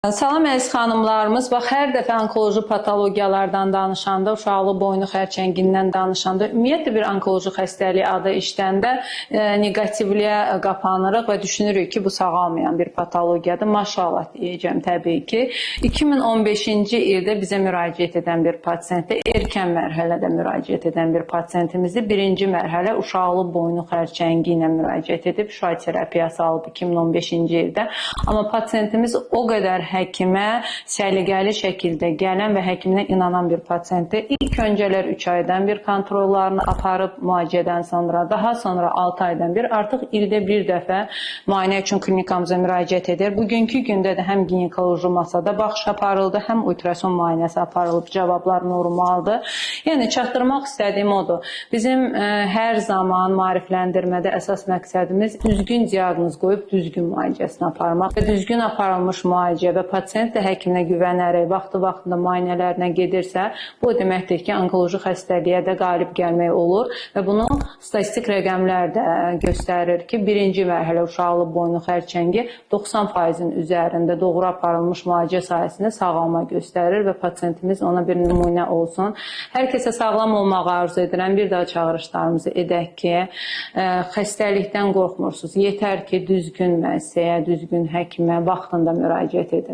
Salam əziz xanımlarımız, bax hər dəfə onkoloji patologiyalardan danışanda, uşaqlı boynu xərçəngindən danışanda, ümumiyyətlə bir onkoloji xəstəlik adı işləndə negativliyə qapanırıq və düşünürük ki, bu sağalmayan bir patologiyadır. Maşallah deyəcəm təbii ki. 2015-ci ildə bizə müraciət edən bir pasientdə, erkən mərhələdə müraciət edən bir pasientimizdir. Birinci mərhələ uşaqlı boynu xərçəngi ilə müraciət edib, şüay terapiyası alıb 2015-ci ildə. Amma pasientimiz o qədər həkimə səliqəli şəkildə gələn və həkiminə inanan bir pasientdir. İlk öncələr 3 aydan bir kontrollarını aparıb müalicədən sonra, daha sonra 6 aydan bir, artıq ildə bir dəfə müayinə üçün klinikamıza müraciət edir. Bugünkü gündə də həm ginekoloji masada baxış aparıldı, həm ultrason müayinəsi aparılıb, cavablar normaldır. Yəni, çatdırmaq istədiyim odur. Bizim hər zaman maarifləndirmədə əsas məqsədimiz düzgün diaqnoz qoyub düzgün müalicəsini aparmaq və düzgün aparılmış müalicə və pasient də həkiminə güvənərək vaxtı-vaxtında müayinələrinə gedirsə, bu deməkdir ki, onkoloji xəstəliyə də qalib gəlmək olur və bunu statistik rəqəmlər də göstərir ki, birinci mərhələ uşaqlı boynu xərçəngi 90%-in üzərində doğru aparılmış müalicə sayəsində sağalma göstərir və pasientimiz ona bir nümunə olsun. Hər kəsə sağlam olmağı arzu edirəm. Bir daha çağırışlarımızı edək ki, xəstəlikdən qorxmursunuz. Yetər ki, düzgün müəssisəyə, düzgün həkimə vaxtında müraciət edin.